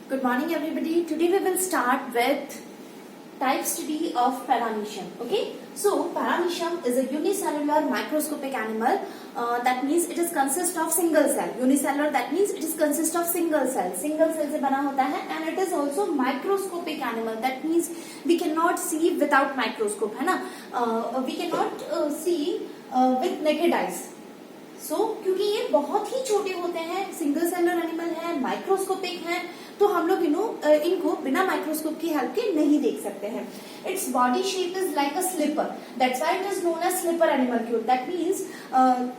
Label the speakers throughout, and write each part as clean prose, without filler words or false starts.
Speaker 1: Good morning, everybody. Today we will start with type study of paramecium. Okay, so paramecium is a unicellular microscopic animal. That means it is consist of single cell. Unicellular, that means it is consist of single cell. Single cell से बना होता है, and it is also microscopic animal. That means we cannot see without microscope, है ना? We cannot see with naked eyes. क्योंकि ये बहुत ही छोटे होते हैं, सिंगल सेलुलर एनिमल है, माइक्रोस्कोपिक है, तो हम लोग इनको बिना माइक्रोस्कोप की हेल्प के नहीं देख सकते हैं. Its body shape is like a slipper, that's why it is known as slipper animal. That means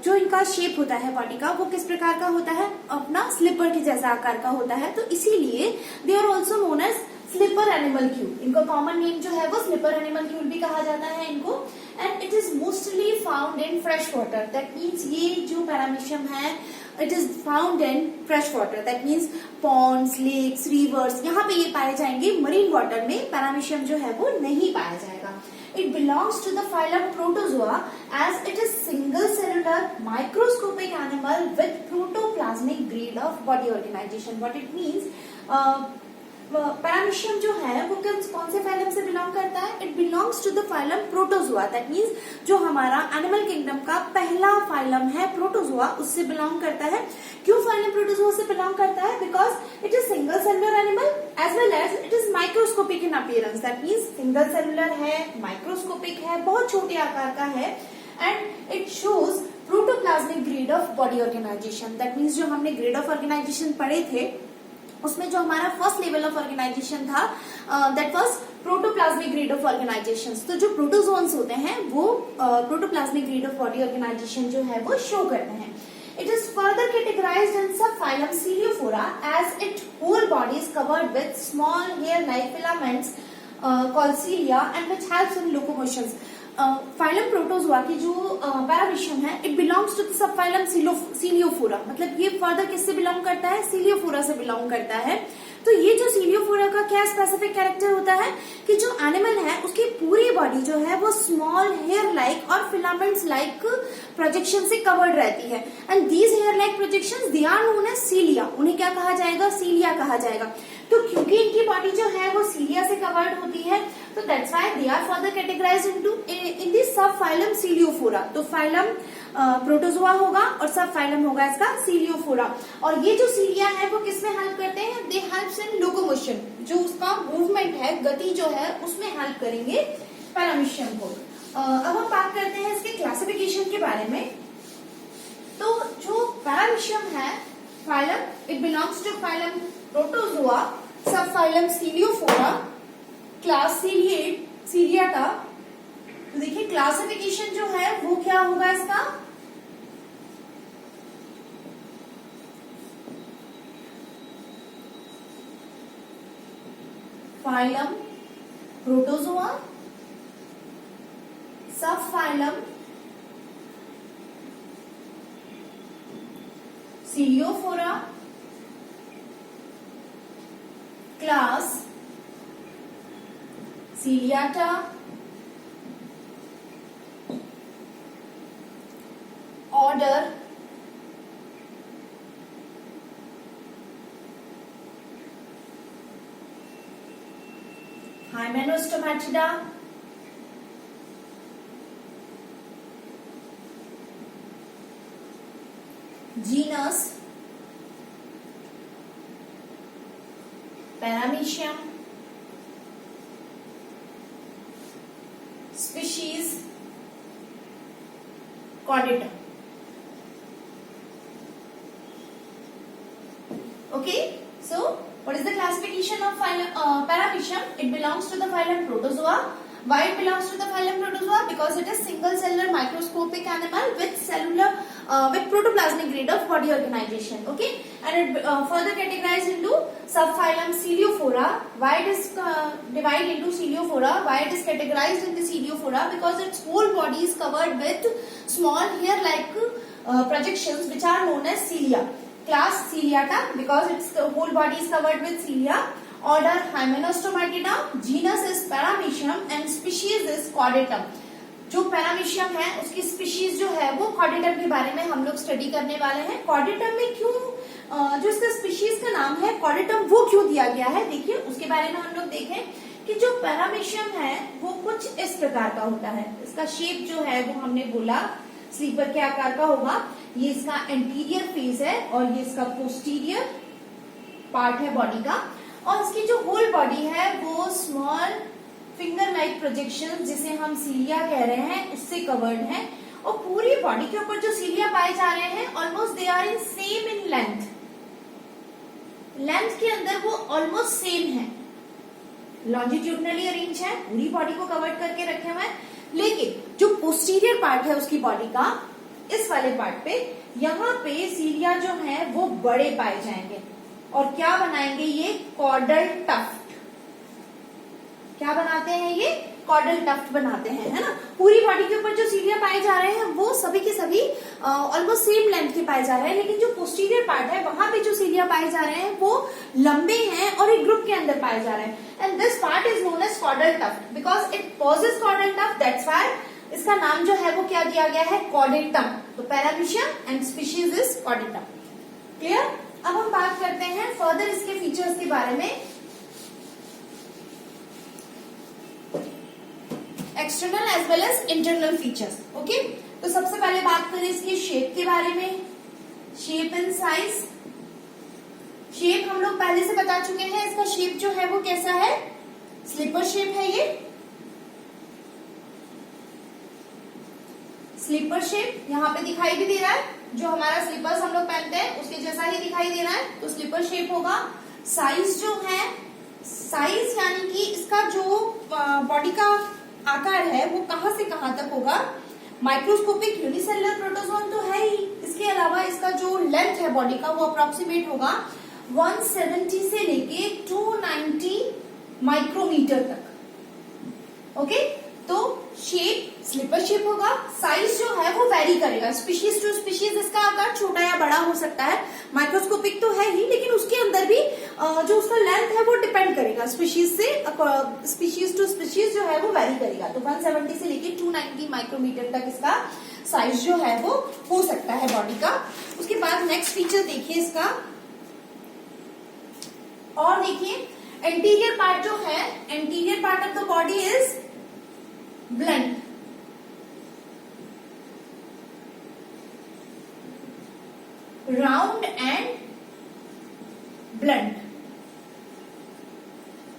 Speaker 1: जो इनका शेप होता है बॉडी का, वो किस प्रकार का होता है, अपना स्लिपर के जैसा आकार का होता है, तो इसीलिए they are also known as slipper animalcule. इनका कॉमन नेम जो है वो स्लिपर एनिमल क्यूब भी कहा जाता है इनको. And it is mostly found in fresh water. That means ये जो पैरामीशियम है, it is found in fresh water. That means ponds, lakes, rivers, यहाँ पे ये पाए जाएंगे. मरीन वाटर में पैरामीशियम जो है वो नहीं पाया जाएगा. It belongs to the phylum Protozoa as it is single cellular microscopic animal with protoplasmic grade of body organization. What it means? Paramecium जो है वो कौन से फाइलम से बिलोंग करता है? It belongs to the phylum protozoa. That means जो हमारा एनिमल किंगडम का पहला फाइलम है प्रोटोजोआ, उससे बिलोंग करता है. क्यों फाइलम प्रोटोजोआ से बिलोंग करता है? Because it is single cellular animal as well as it is microscopic in appearance. That means single cellular है, माइक्रोस्कोपिक है, बहुत छोटे आकार का है, and it shows protoplasmic grade of body organisation. That means जो हमने ग्रेड ऑफ ऑर्गेनाइजेशन पढ़े थे, उसमें जो हमारा फर्स्ट लेवल ऑफ ऑर्गेनाइजेशन था, that was protoplasmic grade of organisation. तो जो प्रोटोजोन्स होते हैं वो protoplasmic grade of body organisation जो है वो शो करते हैं. It is further categorized in subphylum Celiophora as its whole body is covered with small hair-like filaments called cilia and which helps in locomotion. Phylum protozoa की जो paramecium है, it belongs to the subphylum Ciliophora. मतलब ये further किससे belong करता है? Ciliophora से belong करता है. तो ये जो सीलियोफोरा का क्या स्पेसिफिक कैरेक्टर होता है कि जो एनिमल है उसकी पूरी बॉडी जो है वो स्मॉल हेयर लाइक और फिलामेंट्स लाइक प्रोजेक्शन से कवर्ड रहती है. And these hair like projections they are known as cilia. उन्हें क्या कहा जाएगा? सीलिया कहा जाएगा. तो क्योंकि इनकी बॉडी जो है वो सीलिया से कवर्ड होती है, तो that's why they are further categorised into in the sub phylum Ciliophora. तो फाइलम प्रोटोजोआ होगा और सब फाइलम होगा इसका सीलियोफोरा. और ये जो सीलिया है वो किसमें हेल्प करते हैं? दे हेल्प्स इन लोकोमोशन. जो उसका मूवमेंट है, गति जो है, उसमें हेल्प करेंगे पैरामीशियम को. अब हम बात करते हैं इसके क्लासिफिकेशन के बारे में. तो जो पैरामीशियम है phylum, it belongs to phylum protozoa, sub phylum Ciliophora, class Ciliata. तो देखिए क्लासिफिकेशन जो है वो क्या होगा इसका? Phylum protozoa, sub phylum Ciliophora, class Ciliata, order Hymenostomatida, genus paramecium, species cordata. Okay, so what is the classification of paramecium? It belongs to the phylum Protozoa. Why it belongs to the phylum Protozoa? Because it is single cellular microscopic animal with protoplasmic grade of body organization. Okay, and it further categorized into subphylum Celiophora. Why it is divided into Celiophora? Why it is categorized into Celiophora? Because its whole body is covered with small hair-like projections which are known as cilia. Class Ciliata because its whole body is covered with cilia. Order Hymenostomatidae. Genus is Paramecium and species is Chordatum. जो paramecium है उसकी species जो है वो कॉर्डेटम के बारे में हम लोग स्टडी करने वाले हैं. कॉर्डेटम में क्यों जो इसका स्पीशीज का नाम है कॉर्डेटम, वो क्यों दिया गया है, देखिए उसके बारे में हम लोग देखें कि जो पैरामीशियम है वो कुछ इस प्रकार का होता है। इसका शेप जो है वो हमने बोला स्लीपर के आकार का होगा। ये इसका एंटीरियर फेस है और ये इसका पोस्टीरियर पार्ट है बॉडी का, और इसकी जो होल बॉडी है वो स्मॉल फिंगर लाइक प्रोजेक्शन जिसे हम सीलिया कह रहे हैं उससे कवर्ड है। और पूरी बॉडी के ऊपर जो सीलिया पाए जा रहे हैं almost they are in same in length, length के अंदर वो ऑलमोस्ट सेम है, लॉन्जिट्यूडनली अरेंज है, पूरी बॉडी को कवर करके रखे हुए हैं। लेकिन जो पोस्टीरियर पार्ट है उसकी बॉडी का, इस वाले पार्ट पे, यहाँ पे सीलिया जो है वो बड़े पाए जाएंगे और क्या बनाएंगे ये कॉर्डल टफ्ट। क्या बनाते हैं ये कॉर्डल टफ्ट बनाते हैं, है ना। पूरी बॉडी के ऊपर जो सीलिया पाए जा रहे हैं वो सभी के सभी ऑलमोस्ट सेम लेंथ के पाए जा रहे हैं, लेकिन जो पोस्टीरियर पार्ट है वहां पे जो सीलिया पाए जा रहे हैं वो लंबे हैं और एक ग्रुप के अंदर पाए जा रहे हैं। And this part is known as caudal tuft because it possesses caudal tuft, that's why इसका नाम जो है वो क्या दिया गया है कॉर्डेटम। तो paramecium and species is caudatum. Clear. अब हम बात करते हैं फर्दर इसके फीचर्स के बारे में। External as well as internal features. Okay, तो सबसे पहले बात करें इसकी शेप के बारे में। Shape and size. शेप हम लोग पहले से बता चुके हैं, इसका शेप जो है वो कैसा है, स्लीपर शेप है। ये स्लीपर शेप यहाँ पे दिखाई भी दे रहा है, जो हमारा स्लीपर्स हम लोग पहनते हैं उसके जैसा ही दिखाई दे रहा है, तो स्लीपर शेप होगा। साइज जो है, साइज यानी कि इसका जो बॉडी का आकार है वो कहां से कहां तक होगा, माइक्रोस्कोपिक यूनिसेलुलर प्रोटोजोन तो है ही, इसके अलावा इसका जो लेंथ है बॉडी का वो अप्रोक्सीमेट होगा 170 से लेके 290 माइक्रोमीटर तक। ओके, तो शेप स्लीपर शेप होगा। साइज जो है वो वेरी करेगा, स्पीशीज टू स्पीशीज इसका आकार छोटा या बड़ा हो सकता है, माइक्रोस्कोपिक तो है ही, लेकिन उसके अंदर भी जो उसका लेंथ है वो डिपेंड करेगा स्पीशीज से, स्पीशीज टू स्पीशीज जो है वो वेरी करेगा। तो 170 से लेके 290 माइक्रोमीटर तक इसका साइज जो है वो हो सकता है बॉडी का। उसके बाद नेक्स्ट फीचर देखिए इसका, और देखिए एंटीरियर पार्ट जो है, anterior part of the body is blunt. Round and blunt.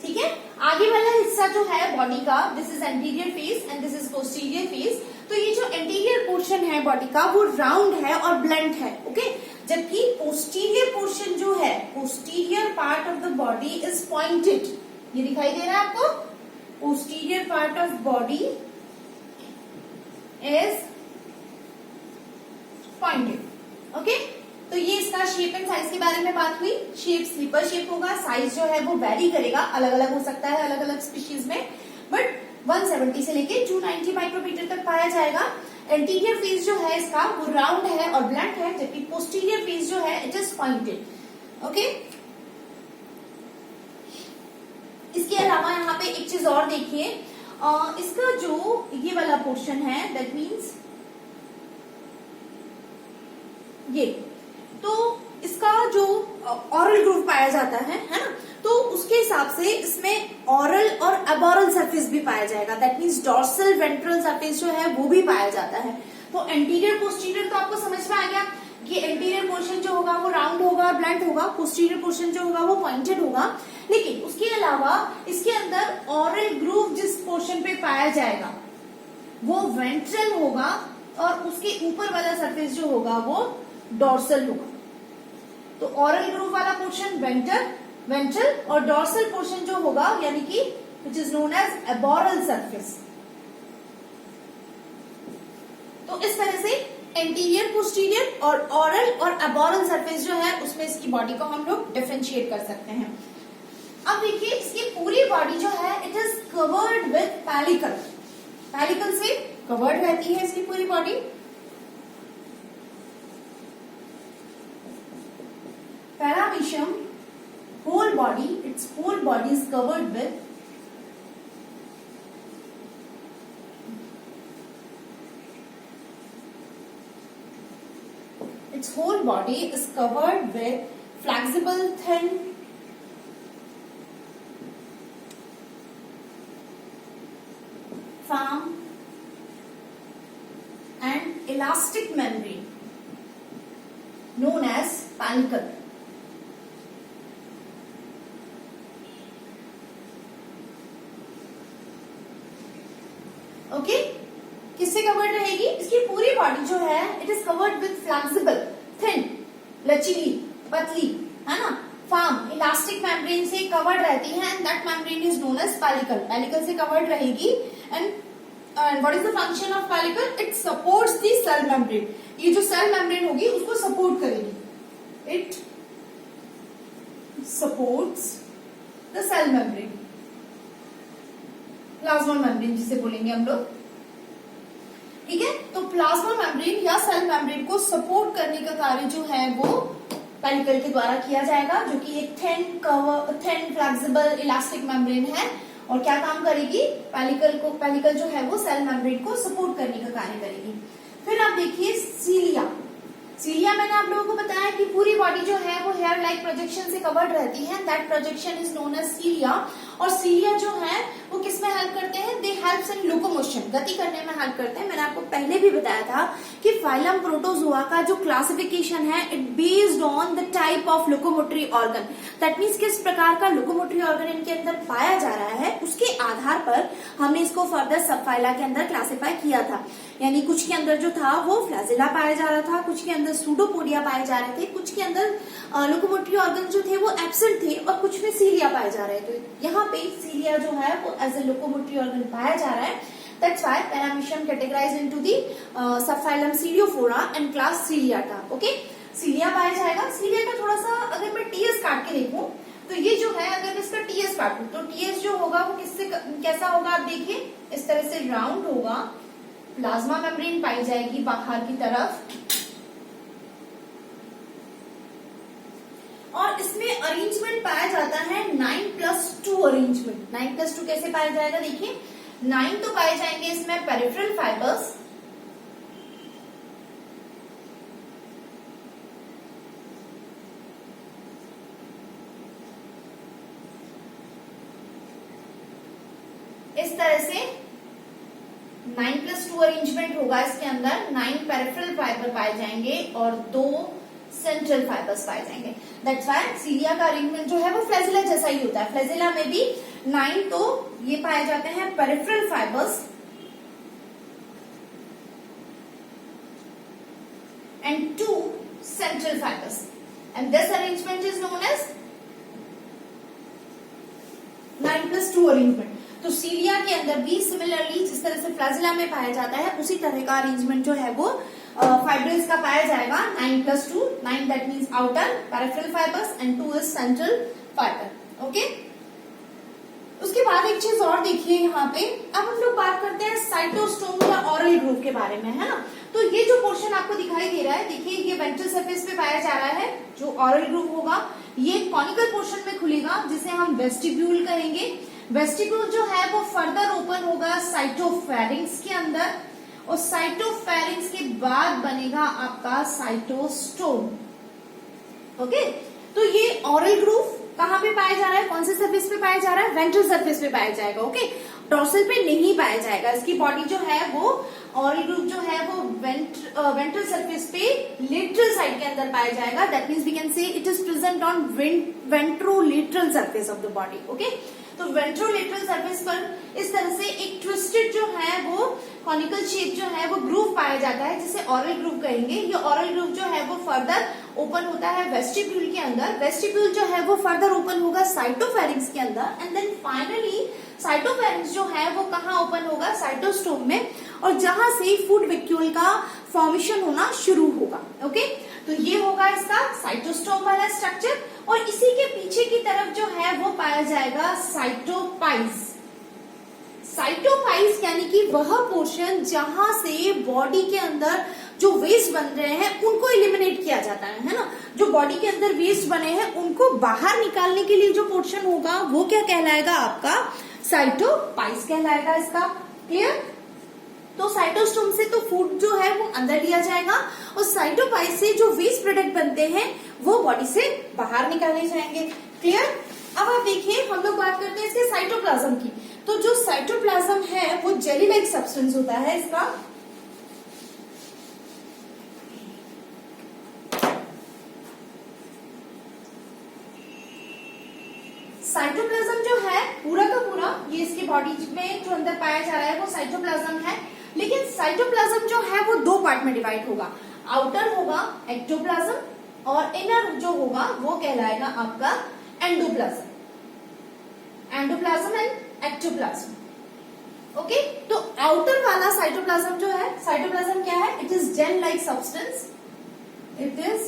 Speaker 1: ठीक है, आगे वाला हिस्सा जो है बॉडी का, this is anterior face and this is posterior face. तो ये जो एंटीरियर पोर्शन है बॉडी का वो राउंड है और ब्लंट है। ओके, जबकि पोस्टीरियर पोर्शन जो है, posterior part of the body is pointed. ये दिखाई दे रहा है आपको, posterior part of body is pointed. Okay, तो ये इसका शेप एंड साइज के बारे में बात हुई। शेप स्लीपर शेप होगा, साइज जो है वो वेरी करेगा, अलग अलग हो सकता है अलग अलग स्पीशीज में, बट 170 से लेके 290 माइक्रोमीटर तक पाया जाएगा। एंटीरियर फेस जो है इसका वो राउंड है और ब्लंट है, जबकि पोस्टीरियर फेस जो है इट इज पॉइंटेड। ओके, इसके अलावा यहाँ पे एक चीज और देखिए, इसका जो ये वाला पोर्शन है, दैट मीन्स ये, तो इसका जो ऑरल ग्रूव पाया जाता है ना, तो उसके हिसाब से इसमें ऑरल और एबॉरल सरफेस भी पाया जाएगा। That means dorsal ventral surface जो है वो भी पाया जाता है। तो एंटीरियर पोस्टीरियर तो आपको समझ में आ गया कि एंटीरियर पोर्शन जो होगा वो राउंड होगा, ब्लंट होगा, पोस्टीरियर पोर्शन जो होगा वो पॉइंटेड होगा। लेकिन उसके अलावा इसके अंदर ऑरल ग्रूव जिस पोर्शन पे पाया जाएगा वो वेंट्रल होगा और उसके ऊपर वाला सरफेस जो होगा वो डॉर्सल होगा। तो ऑरल ग्रूव वाला पोर्शन वेंट्रल और डॉर्सल पोर्शन जो होगा यानी कि which is known as aboral surface. तो इस तरह से एंटीरियर, पोस्टीरियर और ऑरल और एबॉरल सरफेस जो है उसमें इसकी बॉडी को हम लोग डिफरेंशिएट कर सकते हैं। अब देखिए इसकी पूरी बॉडी जो है it is covered with pellicle, pellicle से कवर्ड रहती है इसकी पूरी body. Paramecium whole body, its whole body is covered with flexible thin firm and elastic membrane known as panicle. Okay, किससे कवर्ड रहेगी? इसकी पूरी बॉडी जो है it is covered with flexible thin, लचीली, पतली, है ना, फर्म इलास्टिक मेम्ब्रेन से कवर्ड रहती है and that membrane is known as pellicle. Pellicle से कवर्ड रहेगी and what is the function of pellicle? It supports the cell membrane. ये जो सेल मेम्ब्रेन होगी उसको सपोर्ट करेगी. It supports the cell membrane, plasma membrane जिसे बोलेंगे हम लोग. ठीक है, तो प्लाज्मा मेम्ब्रेन या सेल मेम्ब्रेन को सपोर्ट करने का कार्य जो है वो पेलिकल के द्वारा किया जाएगा, जो कि एक थिन फ्लेक्सिबल इलास्टिक मेम्ब्रेन है. और क्या काम करेगी? पेलिकल जो है वो सेल मेम्ब्रेन को सपोर्ट करने का कार्य करेगी. फिर आप देखिए सीलिया. सीलिया मैंने आप लोगों को बताया कि पूरी बॉडी जो है वो हेयर लाइक प्रोजेक्शन से कवर्ड रहती है. That projection is known as cilia. और सीलिया जो है वो किस में हेल्प करते हैं? दे हेल्प्स इन लोकोमोशन, गति करने में हेल्प करते हैं. मैंने आपको पहले भी बताया था कि फाइलम प्रोटोजोआ का जो क्लासिफिकेशन है it based on the type of locomotory organ. That means किस प्रकार का लोकोमोटरी ऑर्गन इनके अंदर पाया जा रहा है उसके आधार पर हमने इसको फर्दर सबफाइला के अंदर क्लासिफाई किया था. यानी कुछ के अंदर जो था वो फ्लैजिला पाया जा रहा था, कुछ के अंदर सूडोपोडिया पाए जा रहे थे, कुछ के अंदर लोकोमोटरी ऑर्गन जो थे वो एब्सेंट थे और कुछ में सीलिया पाए जा रहे थे. यहाँ पे सीलिया जो है वो एज ए लोकोमोटरी ऑर्गन पाया जा रहा है. That's why paramecium categorised into the subphylum Ciliophora and class Ciliata. Okay, cilia पाया जाएगा. सीलिया का थोड़ा सा अगर मैं टीएस काट के देखूं तो ये जो है अगर मैं इसका टीएस काटूं तो टीएस जो होगा वो किससे कैसा होगा? आप देखिए इस तरह से राउंड होगा. प्लाज्मा मेम्ब्रेन पाई जाएगी बाहर की तरफ और इसमें अरेंजमेंट पाया जाता है 9+2 अरेंजमेंट. 9+2 कैसे पाया जाएगा? देखिए 9 तो पाए जाएंगे इसमें पेरिफेरल फाइबर्स, इस तरह से 9+2 अरेंजमेंट होगा. इसके अंदर 9 पेरिफेरल फाइबर पाए जाएंगे और 2 सेंट्रल फाइबर्स पाए जाएंगे. दैट्स व्हाई सीलिया का अरेंजमेंट जो है वो फ्लैजिला जैसा ही होता है. फ्लैजिला में भी 9 तो ये पाए जाते हैं peripheral fibres and 2 central fibres and this arrangement is known as 9+2 arrangement. तो सीलिया के अंदर भी सिमिलरली जिस तरह से फ्लैजिला में पाया जाता है उसी तरह का अरेंजमेंट जो है वो फाइब्रिल्स का पाया जाएगा. 9+2, 9 that means outer peripheral fibres and 2 is central fibre. Okay, उसके बाद एक चीज और देखिए यहाँ पे. अब हम लोग बात करते हैं साइटोस्टोम या ऑरल ग्रूव के बारे में, है ना. तो ये जो पोर्शन आपको दिखाई दे रहा है, देखिए ये वेंट्रल सरफेस पे पाया जा रहा है. जो ऑरल ग्रूव होगा ये कॉनिकल पोर्शन में खुलेगा जिसे हम वेस्टिब्यूल कहेंगे. वेस्टिब्यूल जो है वो फर्दर ओपन होगा साइटोफेरिंक्स के अंदर और साइटोफेरिंक्स के बाद बनेगा आपका साइटोस्टोम. ओके, तो ये ऑरल ग्रूव कहाँ पे पाया जा रहा है? कौन से सरफेस पे पाया जा रहा है? वेंट्रल सरफेस पे पाया जाएगा. ओके, डॉर्सल पे नहीं पाया जाएगा. इसकी बॉडी जो है वो ऑरल ग्रूव जो है वो वेंट्रल सरफेस पे लेटरल साइड के अंदर पाया जाएगा. That means we can say it is present on ventrolateral surface of the body. Okay, तो वेंट्रोलेटरल सरफेस पर इस तरह से एक ट्विस्टेड जो है वो कॉनिकल शेप जो है वो ग्रूव पाया जाता है जिसे ऑरल ग्रूव कहेंगे. ये ऑरल ग्रूव जो है वो फर्दर ओपन होता है वेस्टिब्यूल के अंदर. वेस्टिब्यूल जो है वो फर्दर ओपन होगा साइटोफेरिंक्स के अंदर एंड देन फाइनली साइटोफेरिंक्स जो है वो कहाँ ओपन होगा? साइटोस्टोम में, और जहां से फूड वैक्यूल का फॉर्मेशन होना शुरू होगा. ओके, तो ये होगा इसका साइटोस्टोम वाला स्ट्रक्चर. और इसी के पीछे की तरफ जो है वो पाया जाएगा साइटोपाइज. साइटोपाइज यानी कि वह पोर्शन जहां से बॉडी के अंदर जो वेस्ट बन रहे हैं उनको एलिमिनेट किया जाता है ना. जो बॉडी के अंदर वेस्ट बने हैं उनको बाहर निकालने के लिए जो पोर्शन होगा वो क्या कहलाएगा? आपका साइटोपाइज कहलाएगा. इसका क्लियर? तो साइटोस्टोम से तो फूड जो है वो अंदर लिया जाएगा और साइटोपाइज से जो वेस्ट प्रोडक्ट बनते हैं वो बॉडी से बाहर निकाले जाएंगे। क्लियर? अब आप देखिए, हम लोग बात करते हैं इसके साइटोप्लाज्म की। तो जो साइटोप्लाज्म है वो जेली लाइक सब्सटेंस होता है इसका। साइटोप्लाज्म जो है पूरा का पूरा ये इसके बॉडी में जो अंदर पाया जा रहा है वो साइटोप्लाज्म है। लेकिन साइटोप्लाज्म जो है वो दो पार्ट में डिवाइड होगा। आउटर होगा एक्टोप्लाज्म और इनर जो होगा वो कहलाएगा आपका endoplasm. Endoplasm and ectoplasm. Okay, तो आउटर वाला साइटोप्लाज्म जो है, साइटोप्लाज्म क्या है? It is gel like substance. It is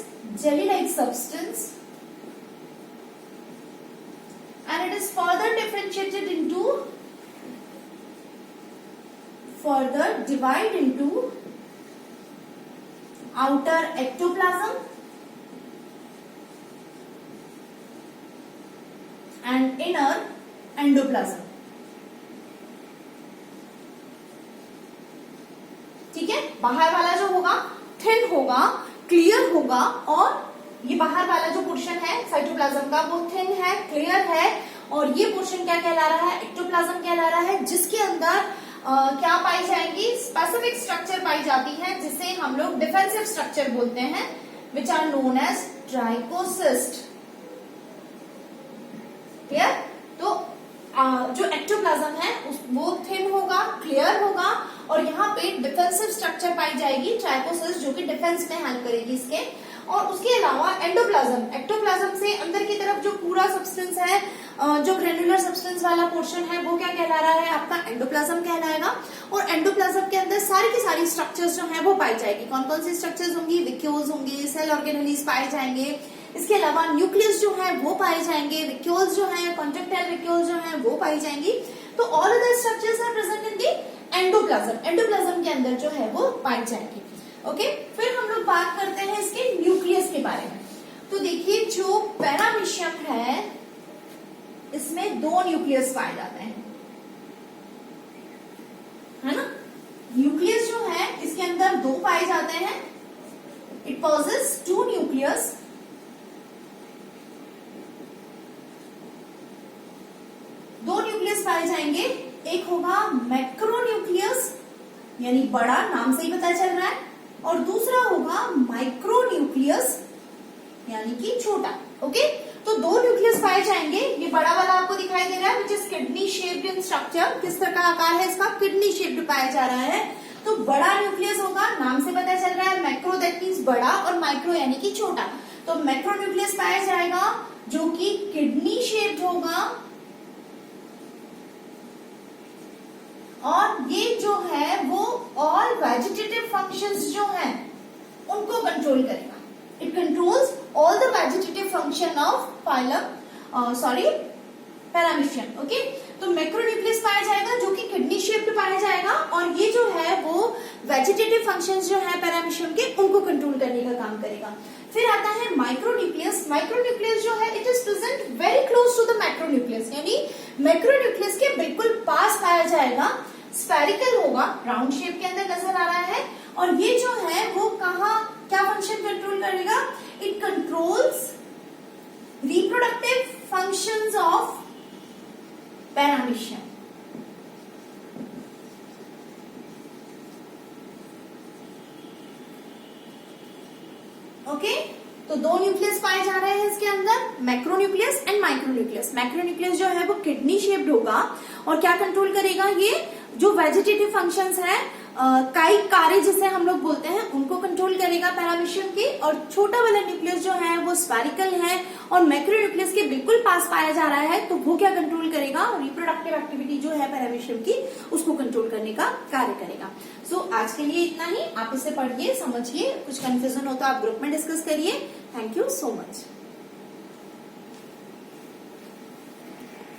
Speaker 1: jelly like substance and it is further differentiated into, further divide into outer ectoplasm and inner endoplasm। ठीक है, बाहर वाला जो होगा थिन होगा, क्लियर होगा, और ये बाहर वाला जो पोर्शन है साइटोप्लाज्म का वो थिन है, क्लियर है, और ये पोर्शन क्या कहला रहा है? एक्टोप्लाज्म कहला रहा है, जिसके अंदर क्या पाई जाएंगी? स्पेसिफिक स्ट्रक्चर पाई जाती है जिसे हम लोग डिफेंसिव स्ट्रक्चर बोलते हैं, which are known as trichocyst. Clear? तो जो एक्टोप्लाज्म है वो थिन होगा, क्लियर होगा, और यहाँ पे डिफेंसिव स्ट्रक्चर पाई जाएगी ट्राइकोसिस्ट, जो कि डिफेंस में हेल्प करेगी इसके। और उसके अलावा एंडोप्लाज्म, एक्टोप्लाज्म से अंदर की तरफ जो पूरा सब्सटेंस है, जो ग्रेनुलर सब्सटेंस वाला पोर्शन है, वो क्या कहला रहा है? आपका एंडोप्लाज्म कहलाएगा। और एंडोप्लाज्म के अंदर सारी की सारी स्ट्रक्चर्स जो है वो पाई जाएगी। कौन कौन सी स्ट्रक्चर्स होंगी? विक्यूल्स होंगे, सेल ऑर्गेनेलीज पाए जाएंगे, इसके अलावा न्यूक्लियस जो है वो पाए जाएंगे, विक्यूल्स जो है, कॉन्ट्रेक्टाइल विक्यूल्स जो है वो पाई जाएंगी। तो all other structures are present in the endoplasm. Endoplasm के अंदर जो है वो पाई जाएंगी। ओके, फिर हम लोग बात करते हैं इसके न्यूक्लियस के बारे में। तो देखिए, जो पैरामीशियम है इसमें दो न्यूक्लियस पाए जाते हैं, है ना? न्यूक्लियस जो है इसके अंदर दो पाए जाते हैं। It possesses two nucleus. दो न्यूक्लियस पाए जाएंगे। एक होगा मैक्रोन्यूक्लियस, यानी बड़ा, नाम से ही पता चल रहा है, और दूसरा होगा माइक्रोन्यूक्लियस, यानी कि छोटा। ओके, तो दो न्यूक्लियस पाए जाएंगे। ये बड़ा वाला आपको दिखाई दे रहा है, which is kidney shaped in structure. किस तरह का आकार है इसका? किडनी शेप्ड पाया जा रहा है। तो बड़ा न्यूक्लियस होगा, नाम से पता चल रहा है। मैक्रो दैट मीन्स बड़ा, और माइक्रो यानी कि छोटा। तो मैक्रोन्यूक्लियस पाया जाएगा जो कि किडनी शेप्ड होगा, और ये जो है वो ऑल वेजिटेटिव फंक्शंस जो हैं उनको कंट्रोल करेगा। It controls all the vegetative function of phylum, paramecium. Okay, तो मैक्रोन्यूक्लियस पाया जाएगा जो कि किडनी शेप्ड पाया जाएगा, और ये जो है वो वेजिटेटिव फंक्शंस जो है पैरामीशियम के उनको कंट्रोल करने का काम करेगा। फिर आता है माइक्रोन्यूक्लियस। माइक्रोन्यूक्लियस जो है it is present very close to the macronucleus, यानी मैक्रोन्यूक्लियस के बिल्कुल पास पाया जाएगा। स्फेरिकल होगा, राउंड शेप के अंदर नजर आ रहा है, और ये जो है वो कहाँ क्या फंक्शन कंट्रोल करेगा? It controls reproductive functions of paramecium. Okay, तो दो न्यूक्लियस पाए जा रहे हैं इसके अंदर, मैक्रोन्यूक्लियस एंड माइक्रोन्यूक्लियस। मैक्रोन्यूक्लियस जो है वो किडनी शेप्ड होगा, और क्या कंट्रोल करेगा? ये जो वेजिटेटिव फंक्शंस है, कायिक कार्य जिसे हम लोग बोलते हैं, उनको कंट्रोल करेगा पैरामीशियम के। और छोटा वाला न्यूक्लियस जो है वो स्फेरिकल है, और मैक्रोन्यूक्लियस के बिल्कुल पास पाया जा रहा है, तो वो क्या कंट्रोल करेगा? रिप्रोडक्टिव एक्टिविटी जो है पैरामीशियम की, उसको कंट्रोल करने का कार्य करेगा। सो आज के लिए इतना ही। आप इसे पढ़िए, समझिए, कुछ कंफ्यूजन हो तो आप ग्रुप में डिस्कस करिए। Thank you so much.